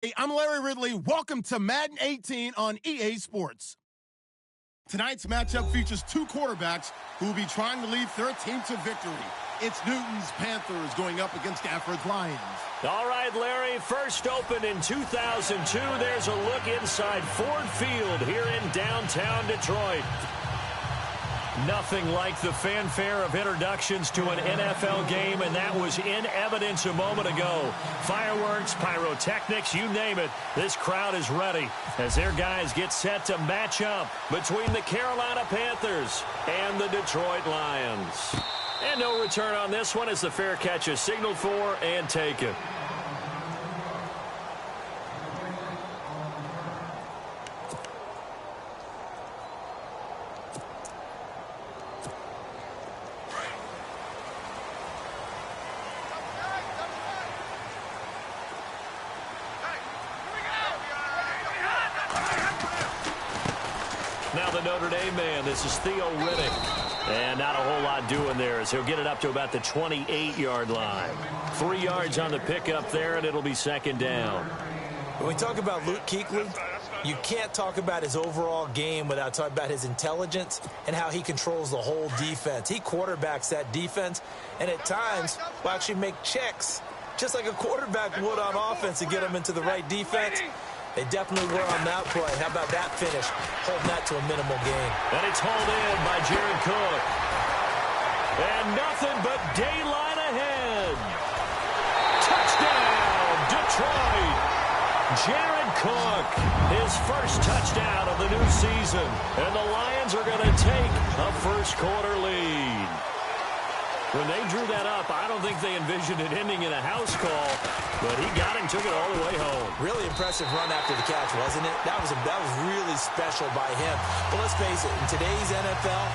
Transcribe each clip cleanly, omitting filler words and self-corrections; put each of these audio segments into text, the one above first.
Hey, I'm Larry Ridley. Welcome to Madden 18 on EA Sports. Tonight's matchup features two quarterbacks who will be trying to lead their team to victory. It's Newton's Panthers going up against Stafford's Lions. All right, Larry, first opened in 2002. There's a look inside Ford Field here in downtown Detroit. Nothing like the fanfare of introductions to an NFL game, and that was in evidence a moment ago. Fireworks, pyrotechnics, you name it. This crowd is ready as their guys get set to match up between the Carolina Panthers and the Detroit Lions. And no return on this one as the fair catch is signaled for and taken. Now the Notre Dame man, this is Theo Riddick. And not a whole lot doing there as he'll get it up to about the 28-yard line. 3 yards on the pickup there, and it'll be second down. When we talk about Luke Kuechly, you can't talk about his overall game without talking about his intelligence and how he controls the whole defense. He quarterbacks that defense, and at times will actually make checks, just like a quarterback would on offense to get them into the right defense. They definitely were on that play. How about that finish? Holding that to a minimal gain. And it's hauled in by Jared Cook. And nothing but daylight ahead. Touchdown, Detroit. Jared Cook, his first touchdown of the new season. And the Lions are going to take a first-quarter lead. When they drew that up, I don't think they envisioned it ending in a house call, but he got it and took it all the way home. Really impressive run after the catch, wasn't it? That was really special by him. But let's face it, in today's NFL,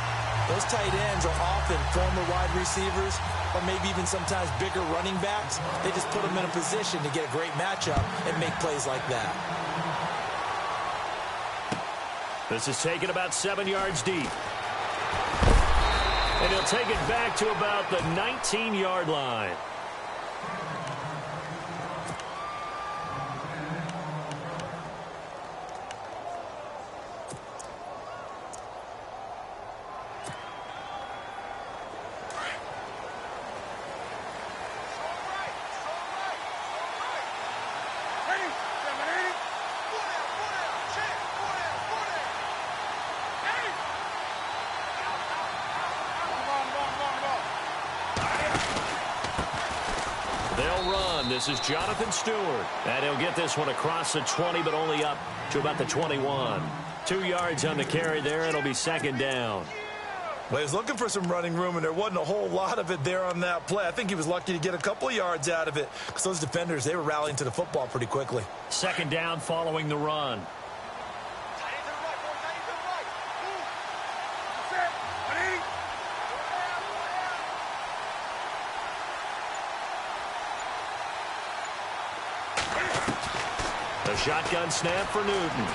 those tight ends are often former wide receivers or maybe even sometimes bigger running backs. They just put them in a position to get a great matchup and make plays like that. This is taken about 7 yards deep. And he'll take it back to about the 19-yard line. This is Jonathan Stewart. And he'll get this one across the 20, but only up to about the 21. 2 yards on the carry there, and it'll be second down. Well, he was looking for some running room, and there wasn't a whole lot of it there on that play. I think he was lucky to get a couple of yards out of it because those defenders, they were rallying to the football pretty quickly. Second down following the run. A shotgun snap for Newton.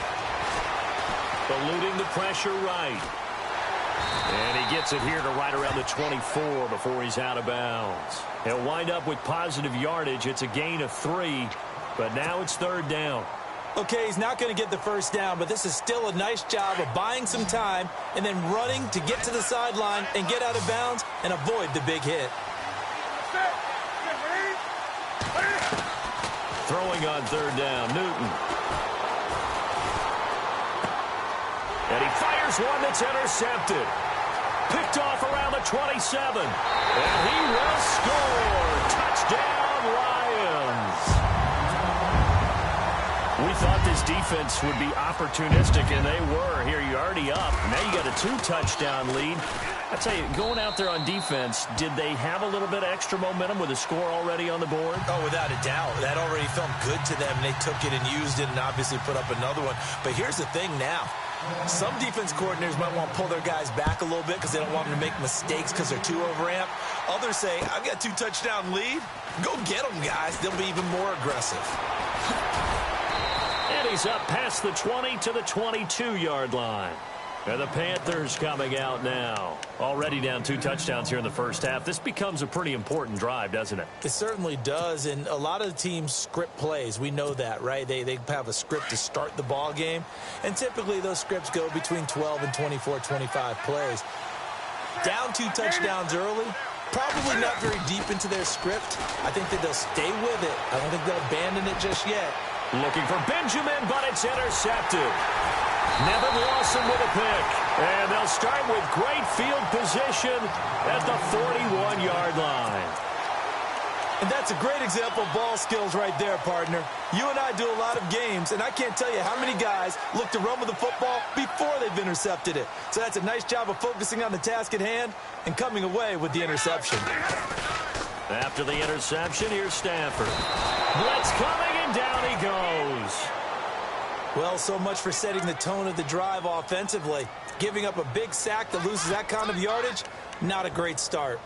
Eluding the pressure right. And he gets it here to right around the 24 before he's out of bounds. He'll wind up with positive yardage. It's a gain of 3, but now it's third down. Okay, he's not going to get the first down, but this is still a nice job of buying some time and then running to get to the sideline and get out of bounds and avoid the big hit. Throwing on third down, Newton. And he fires one that's intercepted. Picked off around the 27. And he will score. Touchdown, Lions. We thought this defense would be opportunistic, and they were. Here, you're already up. Now you got a 2-touchdown lead. I tell you, going out there on defense, did they have a little bit of extra momentum with a score already on the board? Oh, without a doubt. That already felt good to them. They took it and used it and obviously put up another one. But here's the thing now. Some defense coordinators might want to pull their guys back a little bit because they don't want them to make mistakes because they're too overamped. Others say, I've got 2-touchdown lead. Go get them, guys. They'll be even more aggressive. And he's up past the 20 to the 22-yard line. And the Panthers coming out now. Already down 2 touchdowns here in the first half. This becomes a pretty important drive, doesn't it? It certainly does, and a lot of the teams script plays. We know that, right? They have a script to start the ball game, and typically those scripts go between 12 and 24, 25 plays. Down 2 touchdowns early, probably not very deep into their script. I think that they'll stay with it. I don't think they'll abandon it just yet. Looking for Benjamin, but it's intercepted. Nevin Lawson with a pick. And they'll start with great field position at the 41-yard line. And that's a great example of ball skills right there, partner. You and I do a lot of games, and I can't tell you how many guys look to run with the football before they've intercepted it. So that's a nice job of focusing on the task at hand and coming away with the interception. After the interception, here's Stafford. Blitz coming, and down he goes. Well, so much for setting the tone of the drive offensively. Giving up a big sack that loses that kind of yardage, not a great start.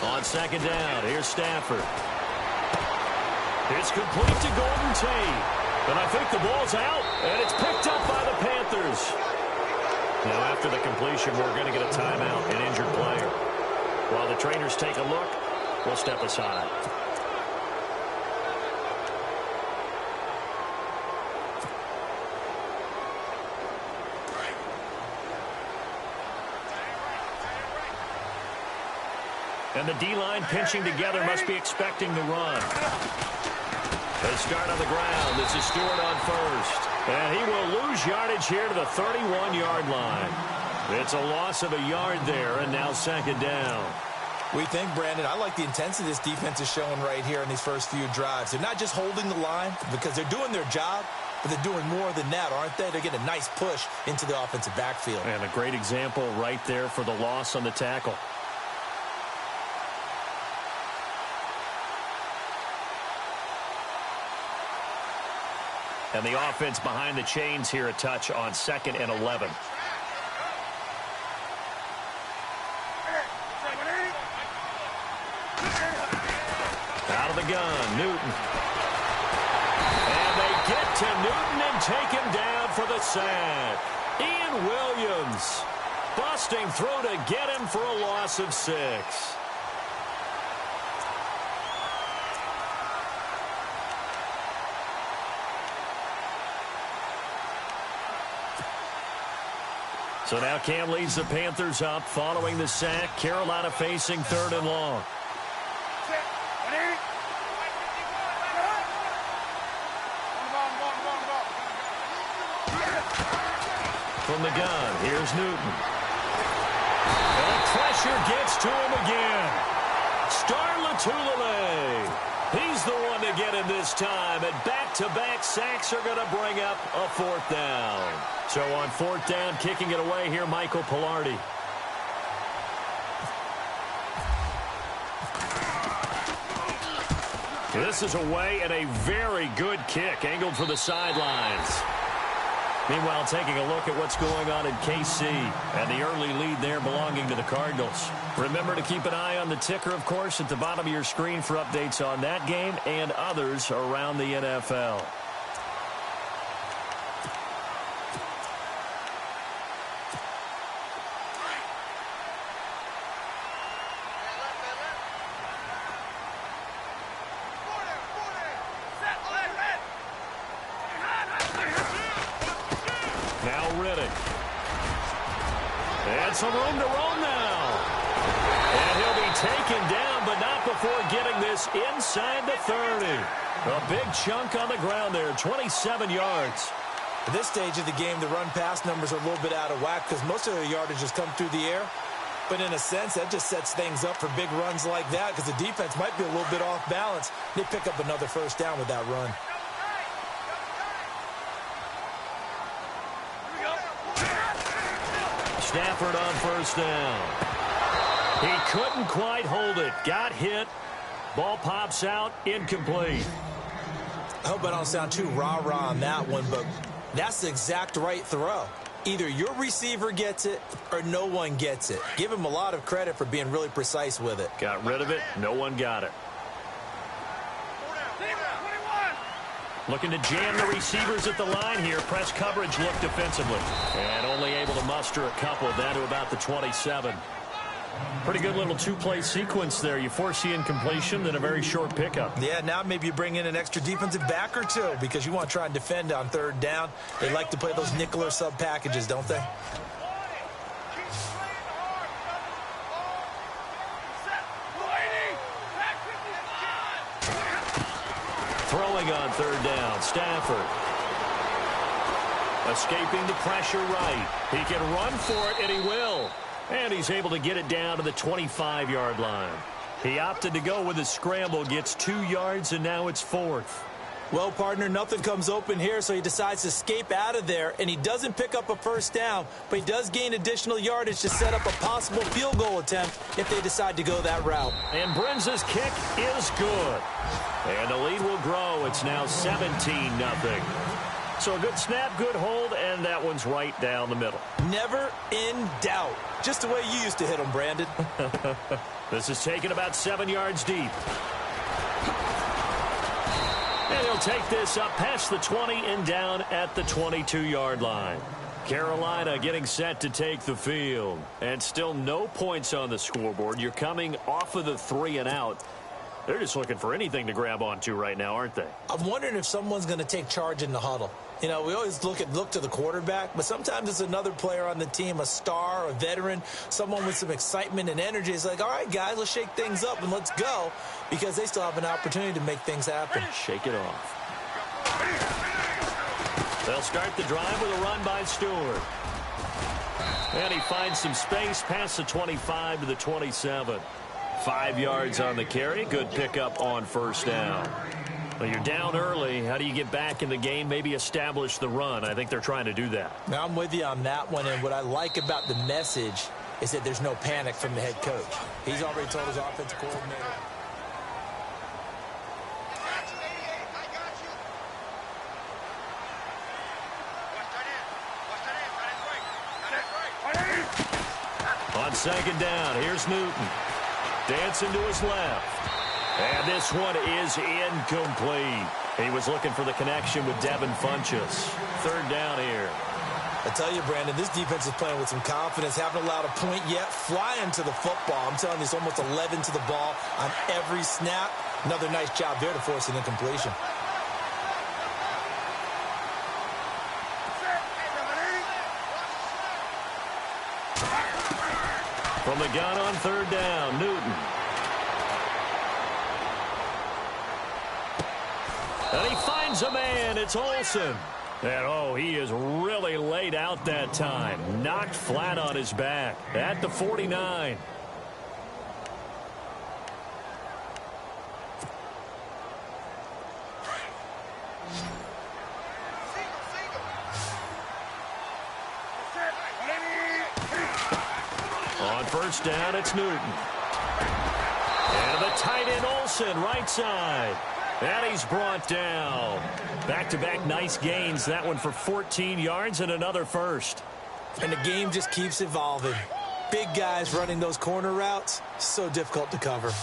On second down, here's Stafford. It's complete to Golden Tate. And I think the ball's out, and it's picked up by the Panthers. Now, after the completion, we're going to get a timeout, an injured player. While the trainers take a look, we'll step aside. And the D-line pinching together must be expecting the run. They start on the ground. This is Stewart on first. And he will lose yardage here to the 31-yard line. It's a loss of a yard there, and now second down. We think, Brandon, I like the intensity this defense is showing right here in these first few drives. They're not just holding the line because they're doing their job, but they're doing more than that, aren't they? They're getting a nice push into the offensive backfield. And a great example right there for the loss on the tackle. And the offense behind the chains here a touch on 2nd and 11. Out of the gun, Newton. And they get to Newton and take him down for the sack. Ian Williams busting through to get him for a loss of 6. So now Cam leads the Panthers up following the sack. Carolina facing 3rd and long. From the gun, here's Newton. And pressure gets to him again. Star Latulippe. He's the one to get him this time. And back-to-back sacks are going to bring up a 4th down. So on 4th down, kicking it away here, Michael Pilardi. This is away and a very good kick, angled for the sidelines. Meanwhile, taking a look at what's going on in KC and the early lead there belonging to the Cardinals. Remember to keep an eye on the ticker, of course, at the bottom of your screen for updates on that game and others around the NFL. Some room to roam now. And he'll be taken down, but not before getting this inside the 30. A big chunk on the ground there, 27 yards. At this stage of the game, the run-pass numbers are a little bit out of whack because most of their yardage has come through the air. But in a sense, that just sets things up for big runs like that because the defense might be a little bit off balance. They pick up another 1st down with that run. Stafford on 1st down. He couldn't quite hold it. Got hit. Ball pops out. Incomplete. I hope I don't sound too rah-rah on that one, but that's the exact right throw. Either your receiver gets it or no one gets it. Give him a lot of credit for being really precise with it. Got rid of it. No one got it. Looking to jam the receivers at the line here. Press coverage look defensively. And only able to muster a couple down to about the 27. Pretty good little two-play sequence there. You force the incompletion, then a very short pickup. Yeah, now maybe you bring in an extra defensive back or two because you want to try and defend on third down. They like to play those nickel or sub packages, don't they? Throwing on third down, Stafford. Escaping the pressure right. He can run for it, and he will. And he's able to get it down to the 25-yard line. He opted to go with his scramble, gets 2 yards, and now it's 4th. Well, partner, nothing comes open here, so he decides to escape out of there, and he doesn't pick up a first down, but he does gain additional yardage to set up a possible field goal attempt if they decide to go that route. And Brenza's kick is good. And the lead will grow. It's now 17-0. So a good snap, good hold, and that one's right down the middle. Never in doubt. Just the way you used to hit them, Brandon. This is taken about 7 yards deep. And he'll take this up past the 20 and down at the 22-yard line. Carolina getting set to take the field. And still no points on the scoreboard. You're coming off of the 3 and out. They're just looking for anything to grab onto right now, aren't they? I'm wondering if someone's going to take charge in the huddle. You know, we always look to the quarterback, but sometimes it's another player on the team, a star, a veteran, someone with some excitement and energy. It's like, all right, guys, let's shake things up and let's go, because they still have an opportunity to make things happen. Shake it off. They'll start the drive with a run by Stewart. And he finds some space past the 25 to the 27. 5 yards on the carry. Good pickup on first down. Well, you're down early. How do you get back in the game? Maybe establish the run. I think they're trying to do that. Now, I'm with you on that one, and what I like about the message is that there's no panic from the head coach. He's already told his offensive coordinator. On second down, here's Newton. Dancing to his left. And this one is incomplete. He was looking for the connection with Devin Funchess. Third down here. I tell you, Brandon, this defense is playing with some confidence. Haven't allowed a point yet. Flying to the football. I'm telling you, it's almost 11 to the ball on every snap. Another nice job there to force an incompletion. From the gun on third down, Newton. And he finds a man. It's Olsen. And, oh, he is really laid out that time. Knocked flat on his back at the 49. On first down, it's Newton. And the tight end, Olsen, right side. And he's brought down. Back-to-back nice gains. That one for 14 yards and another first. And the game just keeps evolving. Big guys running those corner routes, so difficult to cover.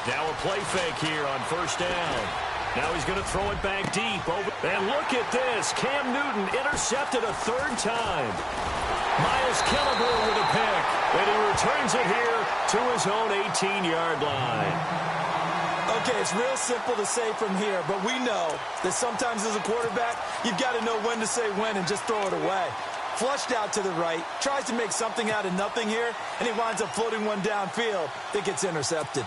Now a play fake here on first down. Now he's going to throw it back deep. And look at this. Cam Newton intercepted a third time. Miles Killebrew with a pick. And he returns it here to his own 18-yard line. Okay, it's real simple to say from here, but we know that sometimes as a quarterback, you've got to know when to say when and just throw it away. Flushed out to the right, tries to make something out of nothing here, and he winds up floating one downfield that gets intercepted.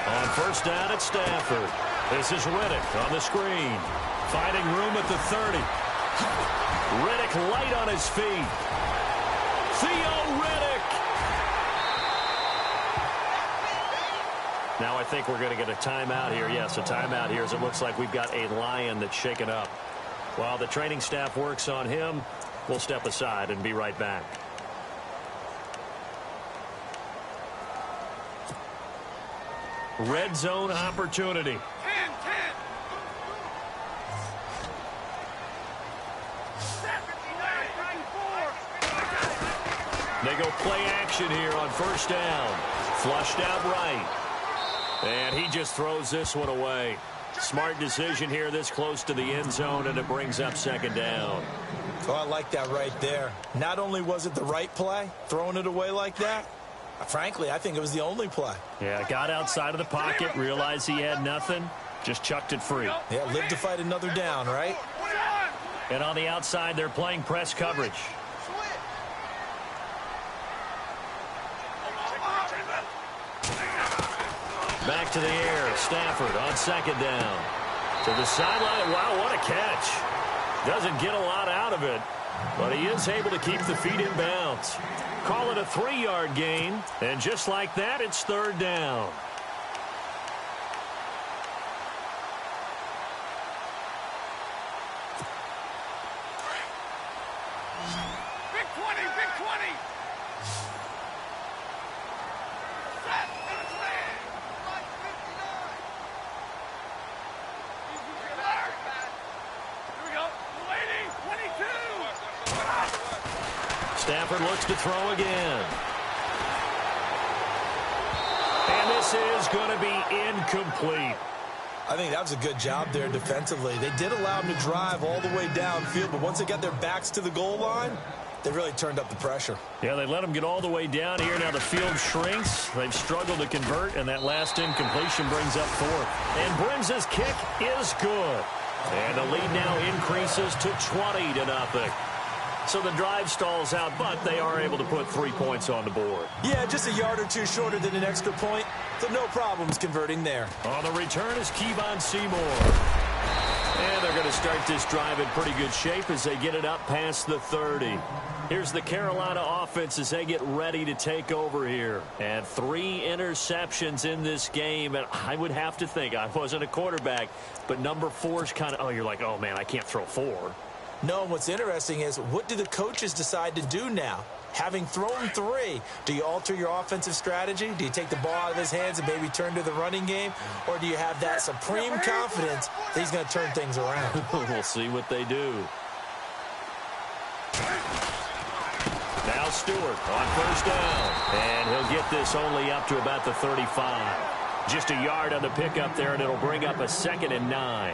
On first down at Stafford. This is Riddick on the screen. Finding room at the 30. Riddick light on his feet. Theo Riddick. Now I think we're going to get a timeout here. Yes, a timeout here as it looks like we've got a Lion that's shaken up. While the training staff works on him, we'll step aside and be right back. Red zone opportunity. 10. They go play action here on first down. Flushed out right. And he just throws this one away. Smart decision here this close to the end zone, and it brings up second down. Oh, I like that right there. Not only was it the right play, throwing it away like that, frankly, I think it was the only play. Yeah, got outside of the pocket, realized he had nothing, just chucked it free. Yeah, live to fight another down, right? And on the outside, they're playing press coverage. Back to the air. Stafford on second down. To the sideline. Wow, what a catch. Doesn't get a lot out of it, but he is able to keep the feet in bounds. Call it a 3-yard gain, and just like that, it's third down. Big 20. Stafford looks to throw again. And this is going to be incomplete. I think that was a good job there defensively. They did allow him to drive all the way downfield, but once they got their backs to the goal line, they really turned up the pressure. Yeah, they let him get all the way down here. Now the field shrinks. They've struggled to convert, and that last incompletion brings up fourth. And Brim's kick is good. And the lead now increases to 20-0. So the drive stalls out, but they are able to put 3 points on the board. Yeah, just a yard or two shorter than an extra point, so no problems converting there. On the return is Kevon Seymour. And they're going to start this drive in pretty good shape as they get it up past the 30. Here's the Carolina offense as they get ready to take over here. And 3 interceptions in this game. And I would have to think, I wasn't a quarterback, but number 4 is kind of, you're like, oh, man, I can't throw 4. No, what's interesting is, what do the coaches decide to do now? Having thrown 3, do you alter your offensive strategy? Do you take the ball out of his hands and maybe turn to the running game? Or do you have that supreme confidence that he's going to turn things around? We'll see what they do. Now Stewart on first down. And he'll get this only up to about the 35. Just a yard on the pickup there, and it'll bring up a 2nd and 9.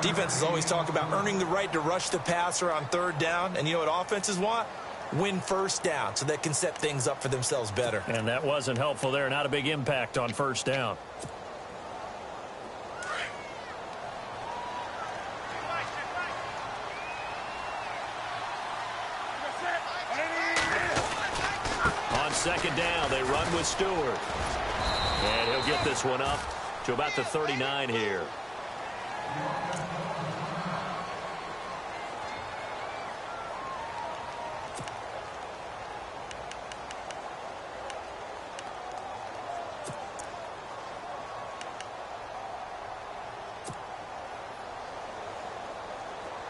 Defenses always talk about earning the right to rush the passer on third down. And you know what offenses want? Win first down so they can set things up for themselves better. And that wasn't helpful there. Not a big impact on first down. On second down, they run with Stewart. And he'll get this one up to about the 39 here.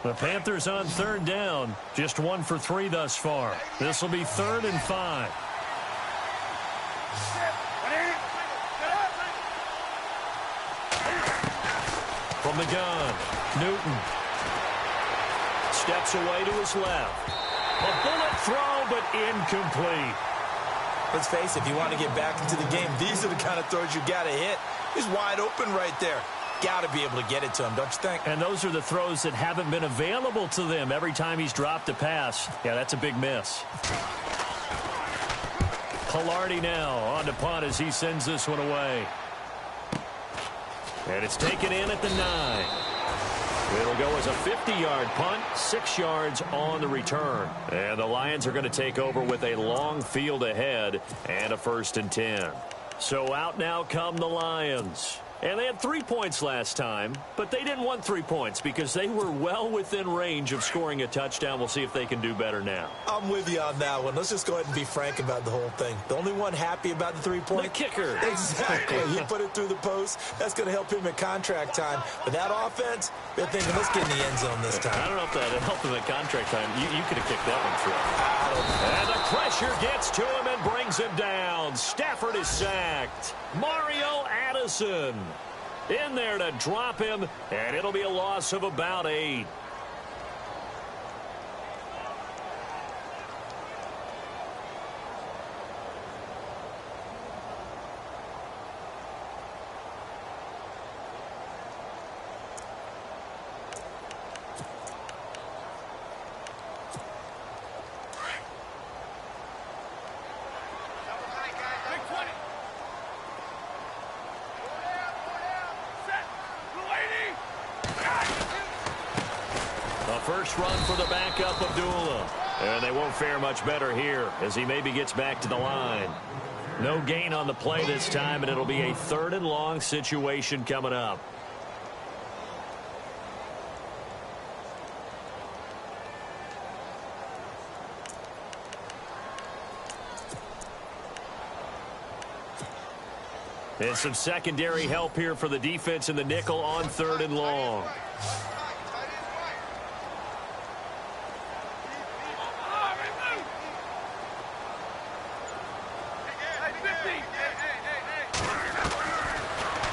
The Panthers on third down. Just 1 for 3 thus far. This will be 3rd and 5. From the gun, Newton steps away to his left. A bullet throw, but incomplete. Let's face it, if you want to get back into the game, these are the kind of throws you got to hit. He's wide open right there. Got to be able to get it to him, don't you think? And those are the throws that haven't been available to them every time he's dropped a pass. Yeah, that's a big miss. Pilardi now on to punt as he sends this one away. And it's taken in at the 9. It'll go as a 50-yard punt, 6 yards on the return. And the Lions are going to take over with a long field ahead and a 1st and 10. So out now come the Lions. And they had 3 points last time, but they didn't want 3 points because they were well within range of scoring a touchdown. We'll see if they can do better now. I'm with you on that one. Let's just go ahead and be frank about the whole thing. The only one happy about the 3-point? The kicker. Exactly. He put it through the post. That's going to help him at contract time. But that offense, they're thinking, let's get in the end zone this time. I don't know if that helped him at contract time. You could have kicked that one through. And the pressure gets to him and brings him down. Stafford is sacked. Mario Addison in there to drop him, and it'll be a loss of about 8. First run for the backup Abdullah. And they won't fare much better here as he maybe gets back to the line. No gain on the play this time, and it'll be a 3rd and long situation coming up. And some secondary help here for the defense in the nickel on 3rd and long.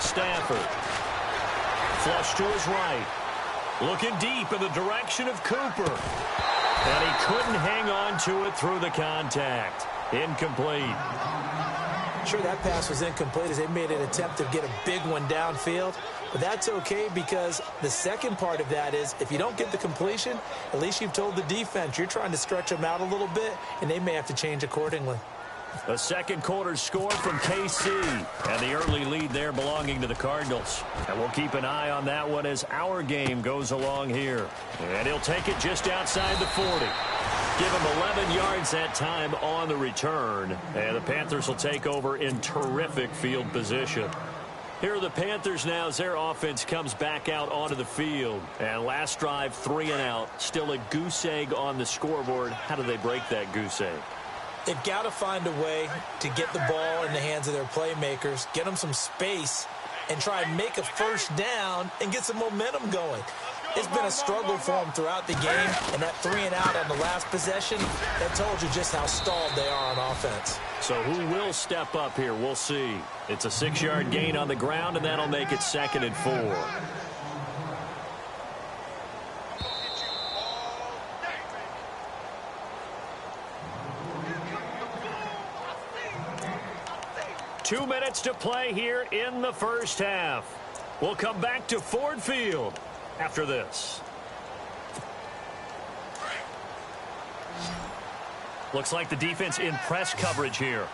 Stafford. Flush to his right. Looking deep in the direction of Cooper. And he couldn't hang on to it through the contact. Incomplete. Sure, that pass was incomplete as they made an attempt to get a big one downfield. But that's okay because the second part of that is if you don't get the completion, at least you've told the defense you're trying to stretch them out a little bit, and they may have to change accordingly. A second quarter score from KC, and the early lead there belonging to the Cardinals. And we'll keep an eye on that one as our game goes along here. And he'll take it just outside the 40. Give him 11 yards that time on the return. And the Panthers will take over in terrific field position. Here are the Panthers now as their offense comes back out onto the field. And last drive, 3 and out. Still a goose egg on the scoreboard. How do they break that goose egg? They've got to find a way to get the ball in the hands of their playmakers, get them some space, and try and make a first down and get some momentum going. It's been a struggle for them throughout the game, and that 3 and out on the last possession, that told you just how stalled they are on offense. So who will step up here? We'll see. It's a 6-yard gain on the ground, and that'll make it 2nd and 4. Two minutes to play here in the first half. We'll come back to Ford Field after this. Looks like the defense in press coverage here.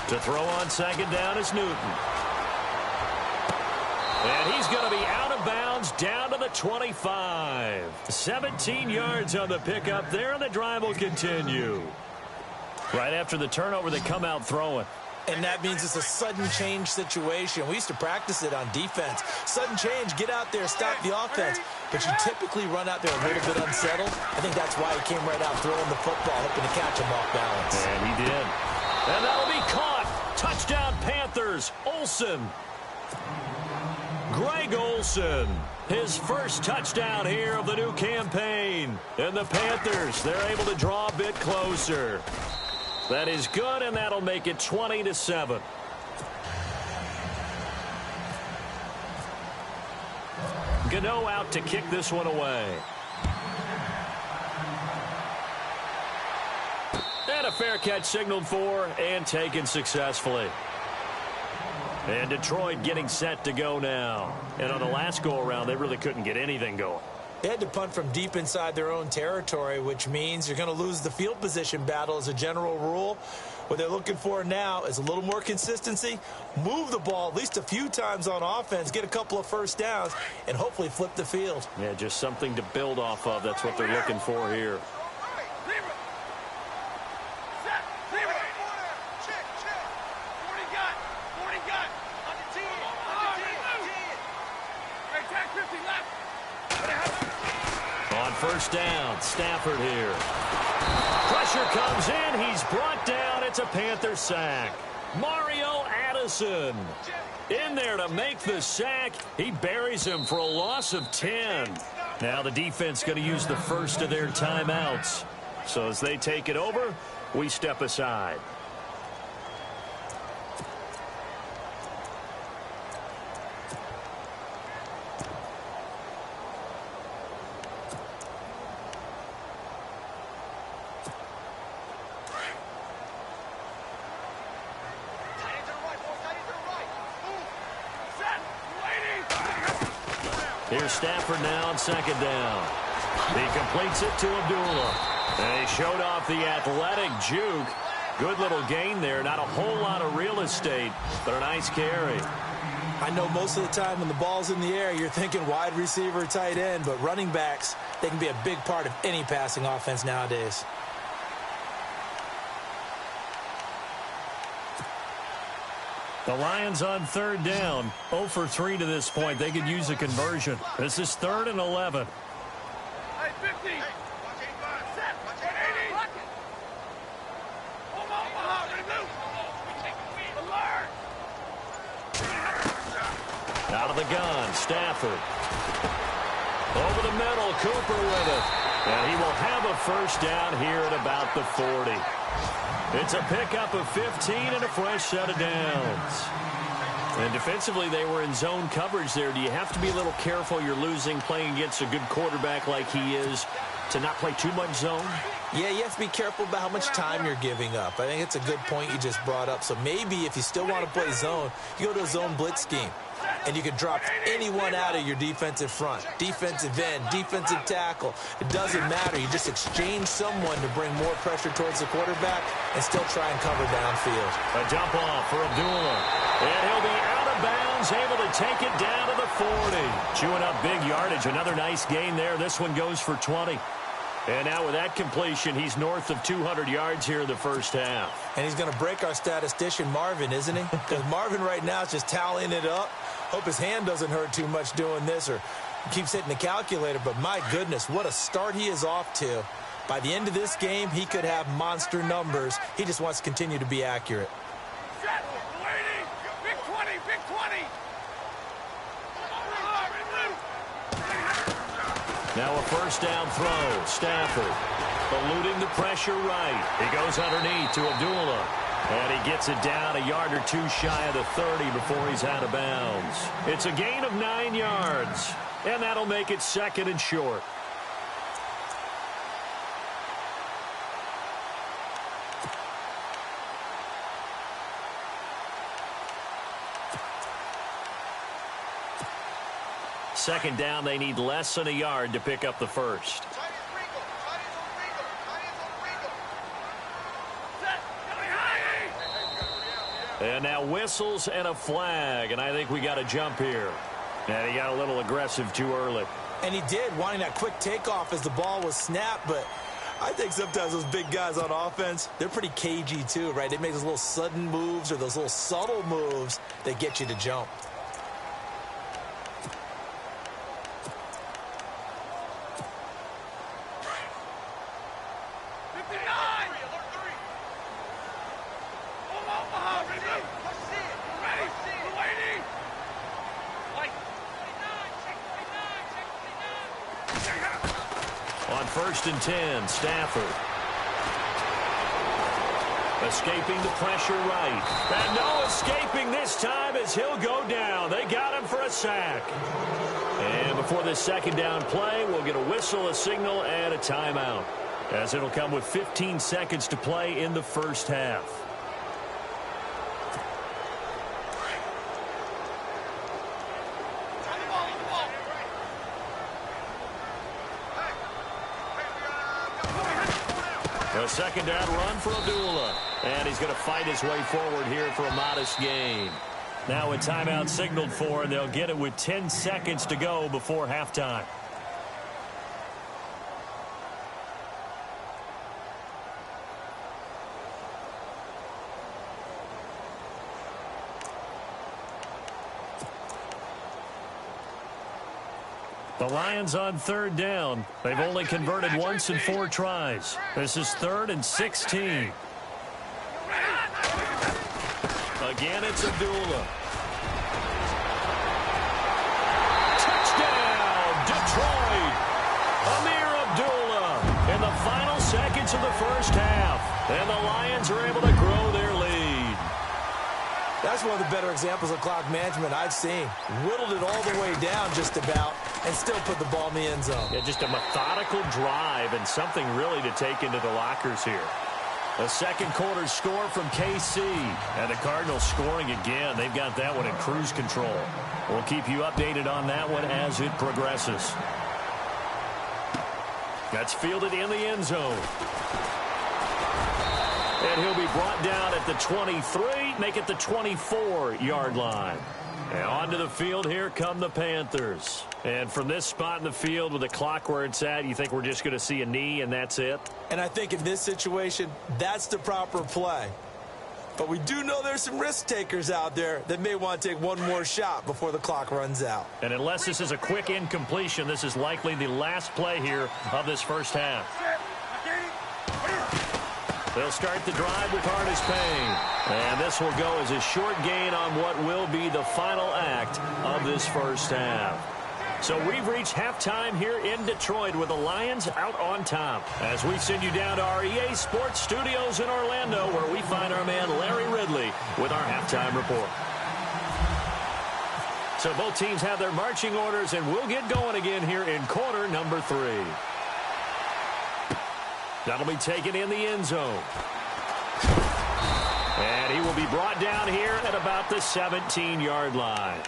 To throw on 2nd down is Newton. And he's going to be out of bounds down to the 25. 17 yards on the pickup there, and the drive will continue. Right after the turnover, they come out throwing. And that means it's a sudden change situation. We used to practice it on defense. Sudden change, get out there, stop the offense. But you typically run out there a little bit unsettled. I think that's why he came right out throwing the football, hoping to catch him off balance. And he did. And that'll be caught. Touchdown Panthers. Olsen. Greg Olsen, his first touchdown here of the new campaign. And the Panthers, they're able to draw a bit closer. That is good, and that'll make it 20-7. Gano out to kick this one away. And a fair catch signaled for and taken successfully. And Detroit getting set to go now. And on the last go-around, they really couldn't get anything going. They had to punt from deep inside their own territory, which means you're going to lose the field position battle as a general rule. What they're looking for now is a little more consistency, move the ball at least a few times on offense, get a couple of first downs, and hopefully flip the field. Yeah, just something to build off of. That's what they're looking for here. first down. Stafford here. Pressure comes in. He's brought down. It's a Panther sack. Mario Addison in there to make the sack. He buries him for a loss of 10. Now the defense going to use the first of their timeouts. So as they take it over, we step aside. Here's Stafford now on second down. He completes it to Abdullah. And he showed off the athletic juke. Good little gain there. Not a whole lot of real estate, but a nice carry. I know most of the time when the ball's in the air, you're thinking wide receiver, tight end, but running backs, they can be a big part of any passing offense nowadays. The Lions on third down. 0 for 3 to this point. They could use a conversion. This is 3rd and 11. Hey, 50. Set. 180. Omaha, reloop. Alert. Out of the gun, Stafford. Over the middle, Cooper with it. And he will have a first down here at about the 40. It's a pickup of 15 and a fresh set of downs. And defensively, they were in zone coverage there. Do you have to be a little careful you're losing playing against a good quarterback like he is to not play too much zone? Yeah, you have to be careful about how much time you're giving up. I think it's a good point you just brought up. So maybe if you still want to play zone, you go to a zone blitz scheme. And you can drop anyone out of your defensive front. Defensive end, defensive tackle. It doesn't matter. You just exchange someone to bring more pressure towards the quarterback and still try and cover downfield. A dump off for Abdullah. And he'll be out of bounds, able to take it down to the 40. Chewing up big yardage. Another nice gain there. This one goes for 20. And now with that completion, he's north of 200 yards here in the first half. And he's going to break our statistician, Marvin, isn't he? Because Marvin right now is just tallying it up. Hope his hand doesn't hurt too much doing this or keeps hitting the calculator. But my goodness, what a start he is off to. By the end of this game, he could have monster numbers. He just wants to continue to be accurate. Set. Waiting. Big 20. Big 20. Now a first down throw. Stafford eluding the pressure right. He goes underneath to Abdullah. And he gets it down a yard or two shy of the 30 before he's out of bounds. It's a gain of 9 yards. And that'll make it 2nd and short. Second down, they need less than a yard to pick up the first. And now whistles and a flag, and I think we got a jump here. And he got a little aggressive too early. And he did, wanting that quick takeoff as the ball was snapped, but I think sometimes those big guys on offense, they're pretty cagey too, right? They make those little sudden moves or those little subtle moves that get you to jump. On 1st and 10, Stafford. Escaping the pressure right. And no escaping this time as he'll go down. They got him for a sack. And before this second down play, we'll get a whistle, a signal, and a timeout, as it'll come with 15 seconds to play in the first half. A second down run for Abdullah. And he's going to fight his way forward here for a modest gain. Now a timeout signaled for, and they'll get it with 10 seconds to go before halftime. The Lions on third down. They've only converted once in 4 tries. This is 3rd and 16. Again, it's Abdullah. Touchdown, Detroit. Amir Abdullah in the final seconds of the first half. And the Lions are able to grow their lead. That's one of the better examples of clock management I've seen. Whittled it all the way down just about and still put the ball in the end zone. Yeah, just a methodical drive and something really to take into the lockers here. A second quarter score from KC. And the Cardinals scoring again. They've got that one in cruise control. We'll keep you updated on that one as it progresses. That's fielded in the end zone. And he'll be brought down at the 23, make it the 24-yard line. And onto the field, here come the Panthers. And from this spot in the field with the clock where it's at, you think we're just going to see a knee and that's it? And I think in this situation, that's the proper play. But we do know there's some risk takers out there that may want to take one more shot before the clock runs out. And unless this is a quick incompletion, this is likely the last play here of this first half. They'll start the drive with hardest pain. And this will go as a short gain on what will be the final act of this first half. So we've reached halftime here in Detroit with the Lions out on top. As we send you down to our EA Sports Studios in Orlando, where we find our man Larry Ridley with our halftime report. So both teams have their marching orders, and we'll get going again here in quarter number 3. That'll be taken in the end zone. And he will be brought down here at about the 17-yard line.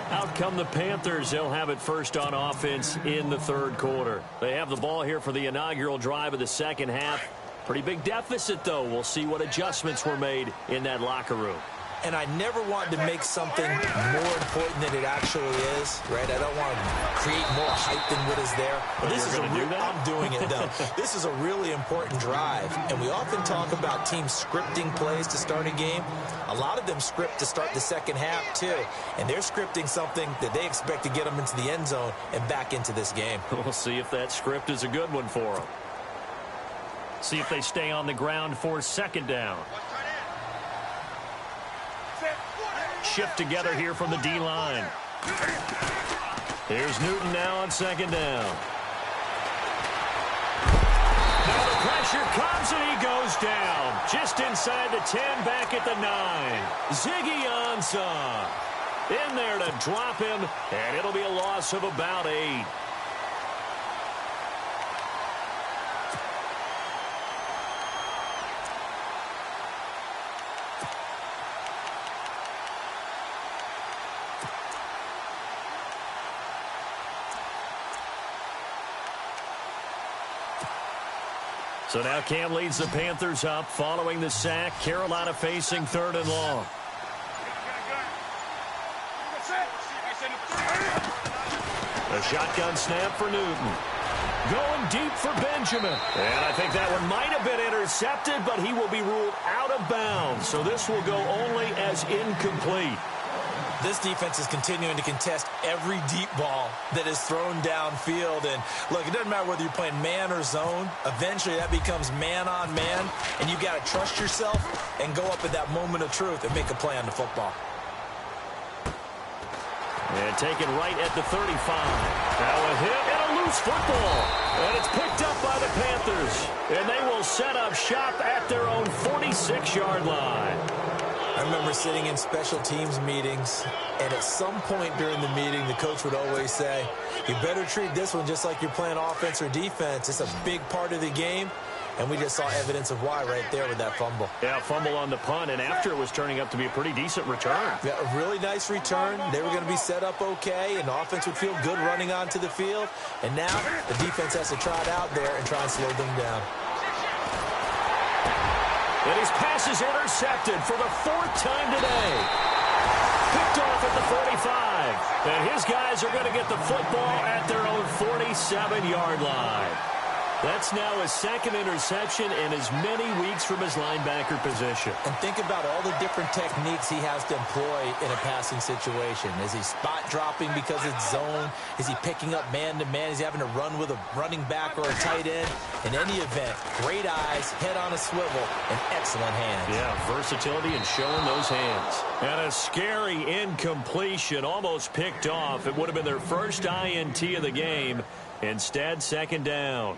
Out come the Panthers. They'll have it first on offense in the third quarter. They have the ball here for the inaugural drive of the second half. Pretty big deficit, though. We'll see what adjustments were made in that locker room. And I never want to make something more important than it actually is, right? I don't want to create more hype than what is there. But this is I'm doing it, though. This is a really important drive. And we often talk about teams scripting plays to start a game. A lot of them script to start the second half, too. And they're scripting something that they expect to get them into the end zone and back into this game. We'll see if that script is a good one for them. See if they stay on the ground for second down. Shift together here from the D-line. Here's Newton now on second down. Now the pressure comes and he goes down. Just inside the 10, back at the 9. Ziggy Ansah in there to drop him, and it'll be a loss of about 8. So now Cam leads the Panthers up following the sack. Carolina facing 3rd and long. A shotgun snap for Newton. Going deep for Benjamin. And I think that one might have been intercepted, but he will be ruled out of bounds. So this will go only as incomplete. This defense is continuing to contest every deep ball that is thrown downfield. And, look, it doesn't matter whether you're playing man or zone. Eventually, that becomes man-on-man, and you've got to trust yourself and go up at that moment of truth and make a play on the football. And taken right at the 35. Now a hit and a loose football. And it's picked up by the Panthers. And they will set up shop at their own 46-yard line. I remember sitting in special teams meetings, and at some point during the meeting, the coach would always say, you better treat this one just like you're playing offense or defense. It's a big part of the game, and we just saw evidence of why right there with that fumble. Yeah, fumble on the punt, and after it was turning up to be a pretty decent return. Yeah, a really nice return. They were going to be set up okay, and the offense would feel good running onto the field. And now the defense has to try it out there and try and slow them down. And his pass is intercepted for the 4th time today. Picked off at the 45. And his guys are going to get the football at their own 47-yard line. That's now his second interception in as many weeks from his linebacker position. And think about all the different techniques he has to employ in a passing situation. Is he spot dropping because it's zone? Is he picking up man-to-man? Is he having to run with a running back or a tight end? In any event, great eyes, head on a swivel, and excellent hands. Yeah, versatility and showing those hands. And a scary incompletion, almost picked off. It would have been their first INT of the game. Instead, second down.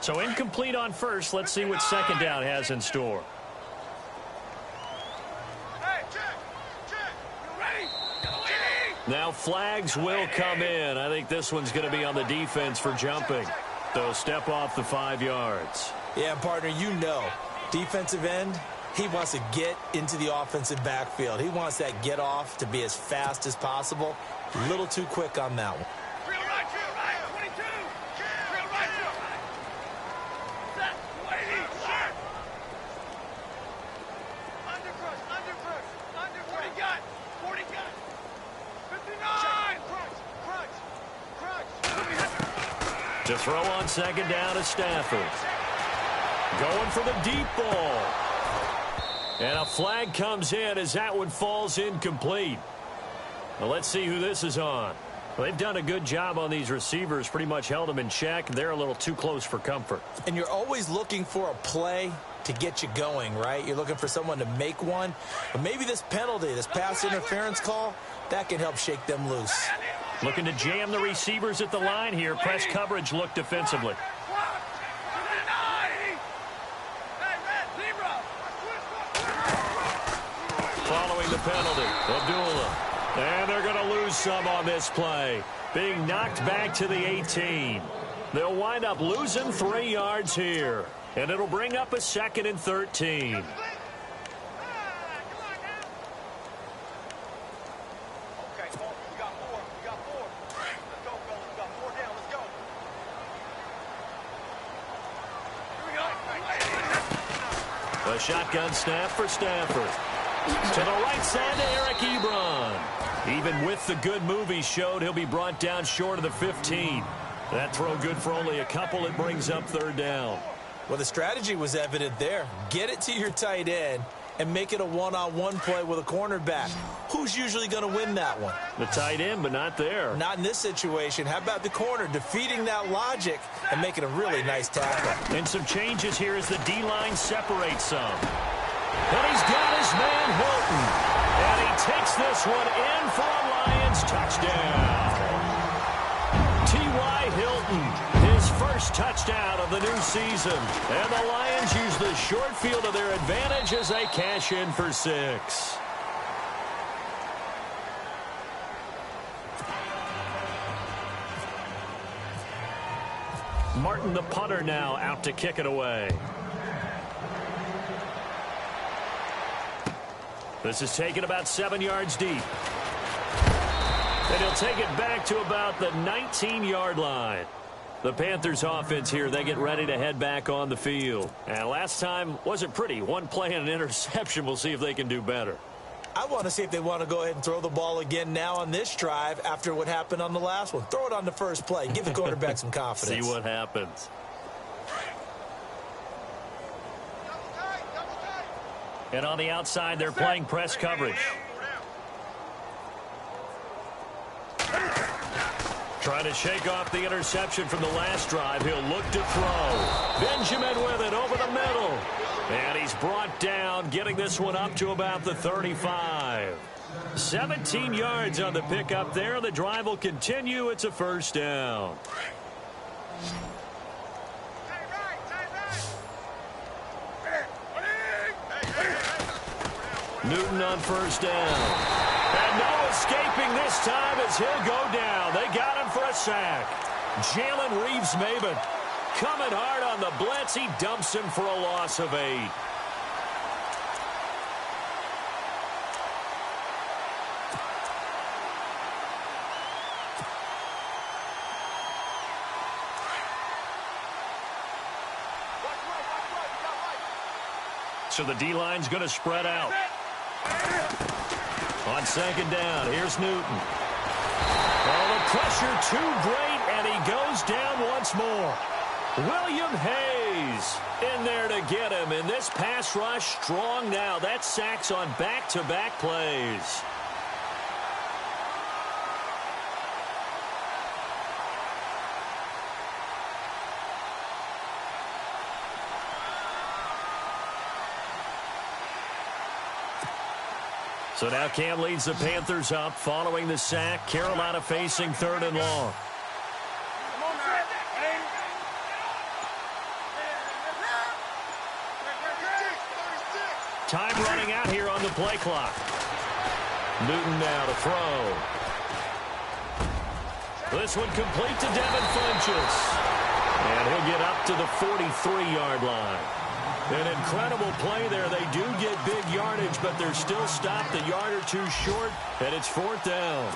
So incomplete on first. Let's see what second down has in store. Now flags will come in. I think this one's going to be on the defense for jumping. They'll step off the 5 yards. Yeah, partner, you know, defensive end, he wants to get into the offensive backfield. He wants that get off to be as fast as possible. A little too quick on that one. To throw on second down is Stafford. Going for the deep ball. And a flag comes in as that one falls incomplete. Well, let's see who this is on. Well, they've done a good job on these receivers, pretty much held them in check. They're a little too close for comfort. And you're always looking for a play to get you going, right? You're looking for someone to make one. But maybe this penalty, this pass interference call, that can help shake them loose. Looking to jam the receivers at the line here. Press coverage look defensively. Following the penalty, Abdullah. And they're going to lose some on this play. Being knocked back to the 18. They'll wind up losing 3 yards here. And it'll bring up a 2nd and 13. A shotgun snap for Stafford. To the right side to Eric Ebron. Even with the good move he showed, he'll be brought down short of the 15. That throw good for only a couple. It brings up 3rd down. Well, the strategy was evident there. Get it to your tight end and make it a one-on-one play with a cornerback. Who's usually going to win that one? The tight end, but not there. Not in this situation. How about the corner defeating that logic and making a really nice tackle? And some changes here as the D-line separates some. And he's got his man Hilton. And he takes this one in for a Lions touchdown. T.Y. Hilton, his first touchdown of the new season. And the Lions use the short field to their advantage as they cash in for 6. Martin, the punter, now out to kick it away. This is taken about 7 yards deep. And he'll take it back to about the 19-yard line. The Panthers offense here, they get ready to head back on the field. And last time wasn't pretty. One play and an interception. We'll see if they can do better. I want to see if they want to go ahead and throw the ball again now on this drive after what happened on the last one. Throw it on the first play. Give the quarterback some confidence. See what happens. And on the outside, they're playing press coverage. Trying to shake off the interception from the last drive. He'll look to throw. Benjamin with it over the middle. And he's brought down, getting this one up to about the 35. 17 yards on the pickup there. The drive will continue. It's a 1st down. Newton on 1st down. And no escaping this time as he'll go down. They got him for a sack. Jalen Reeves-Maybin coming hard on the blitz. He dumps him for a loss of 8. So the D-line's going to spread out. On second down, here's Newton. Oh, the pressure too great, and he goes down once more. William Hayes in there to get him. And this pass rush strong now. That's sacks on back-to-back plays. So now Cam leads the Panthers up following the sack. Carolina facing 3rd and long. Time running out here on the play clock. Newton now to throw. This one complete to Devin Funchess. And he'll get up to the 43-yard line. An incredible play there. They do get big yardage, but they're still stopped a yard or two short, and it's 4th down.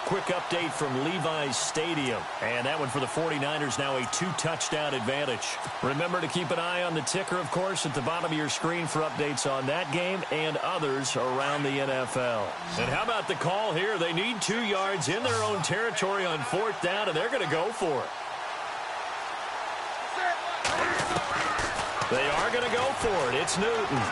Quick update from Levi's Stadium. And that one for the 49ers, now a 2-touchdown advantage. Remember to keep an eye on the ticker, of course, at the bottom of your screen for updates on that game and others around the NFL. And how about the call here? They need 2 yards in their own territory on 4th down, and they're going to go for it. They are going to go for it. It's Newton.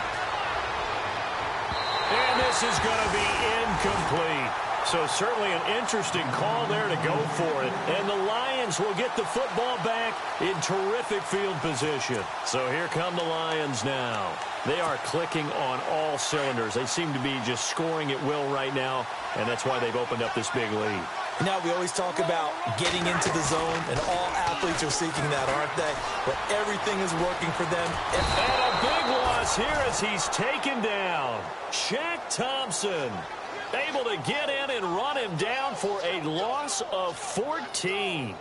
And this is going to be incomplete. So certainly an interesting call there to go for it. And the Lions will get the football back in terrific field position. So here come the Lions now. They are clicking on all cylinders. They seem to be just scoring at will right now, and that's why they've opened up this big lead. Now, we always talk about getting into the zone, and all athletes are seeking that, aren't they? But everything is working for them. And a big loss here as he's taken down. Shaq Thompson able to get in and run him down for a loss of 14.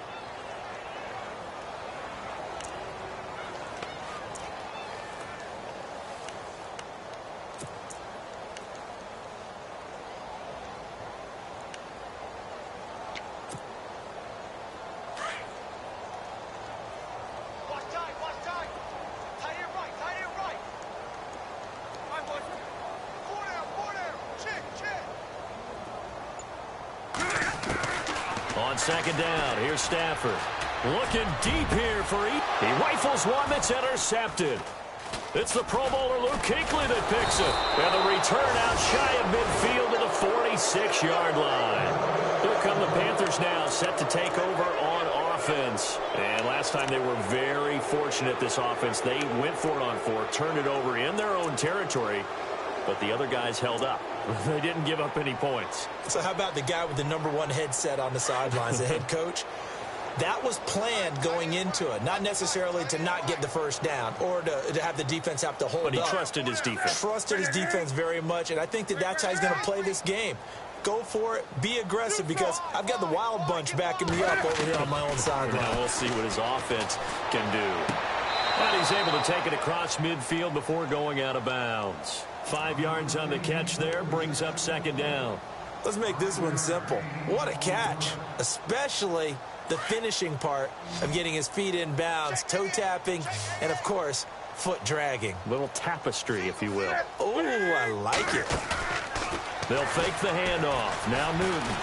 On second down, here's Stafford. Looking deep here for he rifles one that's intercepted. It's the Pro Bowler Luke Kuechly that picks it. And the return out shy of midfield to the 46-yard line. Here come the Panthers now, set to take over on offense. And last time they were very fortunate, this offense. They went for it on 4, turned it over in their own territory, but the other guys held up. They didn't give up any points. So how about the guy with the #1 headset on the sidelines, the head coach? That was planned going into it, not necessarily to not get the first down or to have the defense have to hold up. But he trusted his defense. Trusted his defense very much, and I think that's how he's going to play this game. Go for it, be aggressive, because I've got the wild bunch backing me up over here on my own sideline. Now we'll see what his offense can do. And he's able to take it across midfield before going out of bounds. 5 yards on the catch there, brings up second down. Let's make this one simple. What a catch, especially the finishing part of getting his feet in bounds, toe tapping, and of course, foot dragging. Little tapestry, if you will. Oh, I like it. They'll fake the handoff. Now Newton.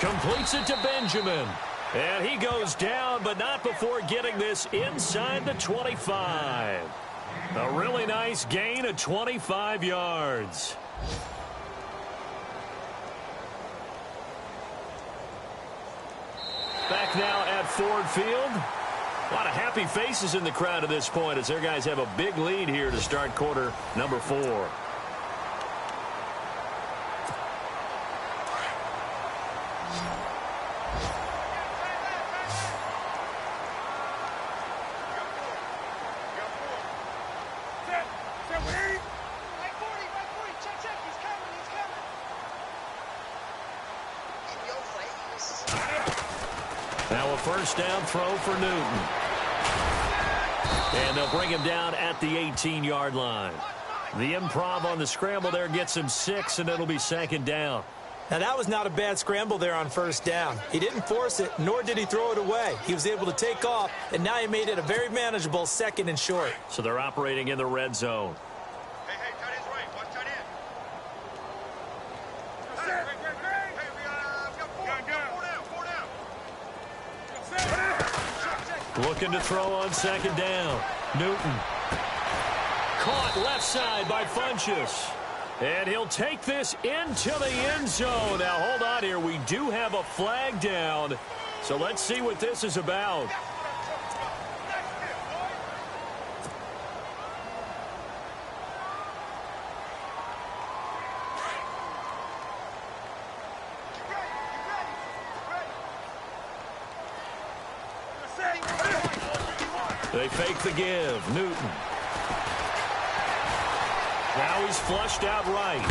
Completes it to Benjamin. And he goes down, but not before getting this inside the 25. A really nice gain of 25 yards. Back now at Ford Field. A lot of happy faces in the crowd at this point as their guys have a big lead here to start quarter number 4. Now a first down throw for Newton. And they'll bring him down at the 18-yard line. The improv on the scramble there gets him 6, and it'll be second down. Now, that was not a bad scramble there on first down. He didn't force it, nor did he throw it away. He was able to take off, and now he made it a very manageable 2nd and short. So they're operating in the red zone. Hey, tight end's right. Watch tight end. Hey, we got four down. Looking to throw on 2nd down. Newton. Caught left side by Funchess. And he'll take this into the end zone. Now, hold on here. We do have a flag down. So let's see what this is about. They fake the give. Newton. Now he's flushed out right.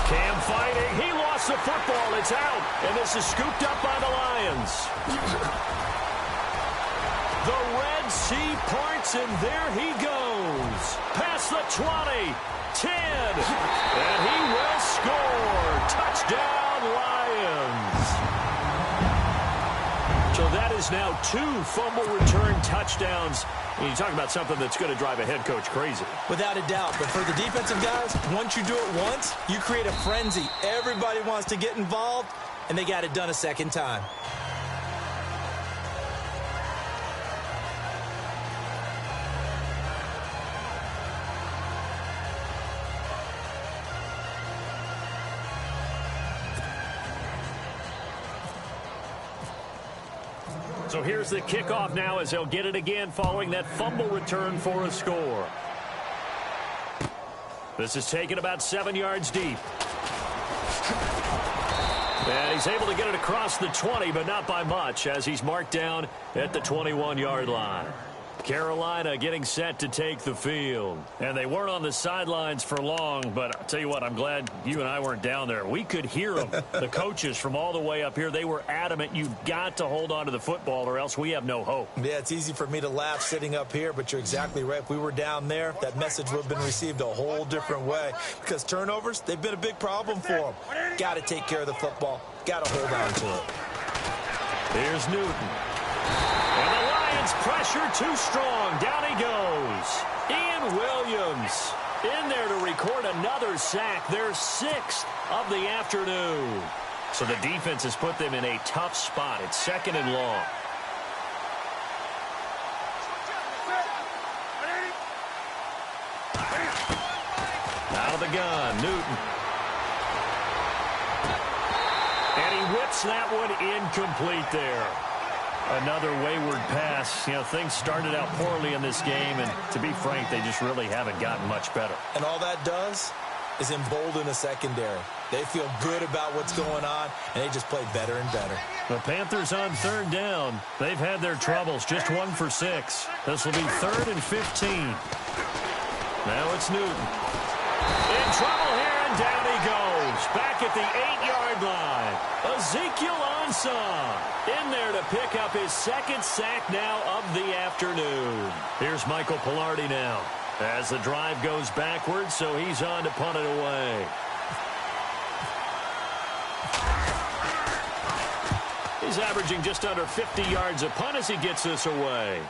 Cam fighting. He lost the football. It's out. And this is scooped up by the Lions. The Red Sea parts, and there he goes. Past the 20. 10. And he will score. Touchdown, Lions. So that is now 2 fumble return touchdowns. And you talk about something that's going to drive a head coach crazy. Without a doubt. But for the defensive guys, once you do it once, you create a frenzy. Everybody wants to get involved, and they got it done a second time. So here's the kickoff now as they'll get it again following that fumble return for a score. This is taken about 7 yards deep. And he's able to get it across the 20, but not by much, as he's marked down at the 21-yard line. Carolina getting set to take the field. And they weren't on the sidelines for long, but I'll tell you what, I'm glad you and I weren't down there. We could hear them. The coaches from all the way up here, they were adamant, you've got to hold on to the football or else we have no hope. Yeah, it's easy for me to laugh sitting up here, but you're exactly right. If we were down there, that message would have been received a whole different way. Because turnovers, they've been a big problem for them. Got to take care of the football. Got to hold on to it. Here's Newton. And the Lions pressure too strong. Down he goes. Ian Williams in there to record another sack. Their 6th of the afternoon. So the defense has put them in a tough spot. It's 2nd and long. Out of the gun, Newton. And he whips that one incomplete there. Another wayward pass. You know, things started out poorly in this game, and to be frank, they just really haven't gotten much better. And all that does is embolden the secondary. They feel good about what's going on, and they just play better and better. The Panthers on 3rd down. They've had their troubles, just 1 for 6. This will be 3rd and 15. Now it's Newton. In trouble here, and down he goes. Back at the 8-yard line. Ezekiel Ansah in there to pick up his 2nd sack now of the afternoon. Here's Michael Pilardi now as the drive goes backwards, so he's on to punt it away. He's averaging just under 50 yards a punt as he gets this away.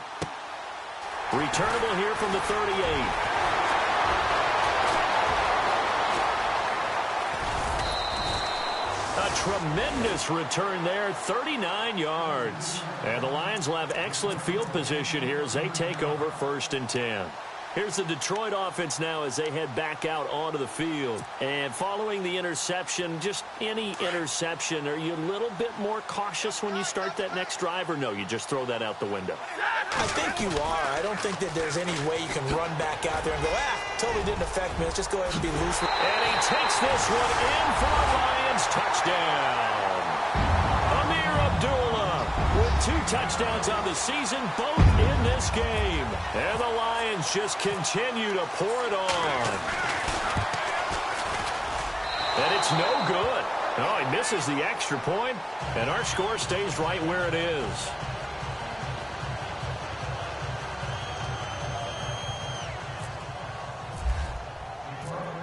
Returnable here from the 38. A tremendous return there, 39 yards. And the Lions will have excellent field position here as they take over 1st and 10. Here's the Detroit offense now as they head back out onto the field. And following the interception, just any interception, are you a little bit more cautious when you start that next drive, or no, you just throw that out the window? I think you are. I don't think that there's any way you can run back out there and go, totally didn't affect me. Let's just go ahead and be loose. And he takes this one in for a Lions touchdown. Amir Abdullah with 2 touchdowns on the season, both in this game. And the Lions just continue to pour it on. And it's no good. Oh, he misses the extra point, and our score stays right where it is.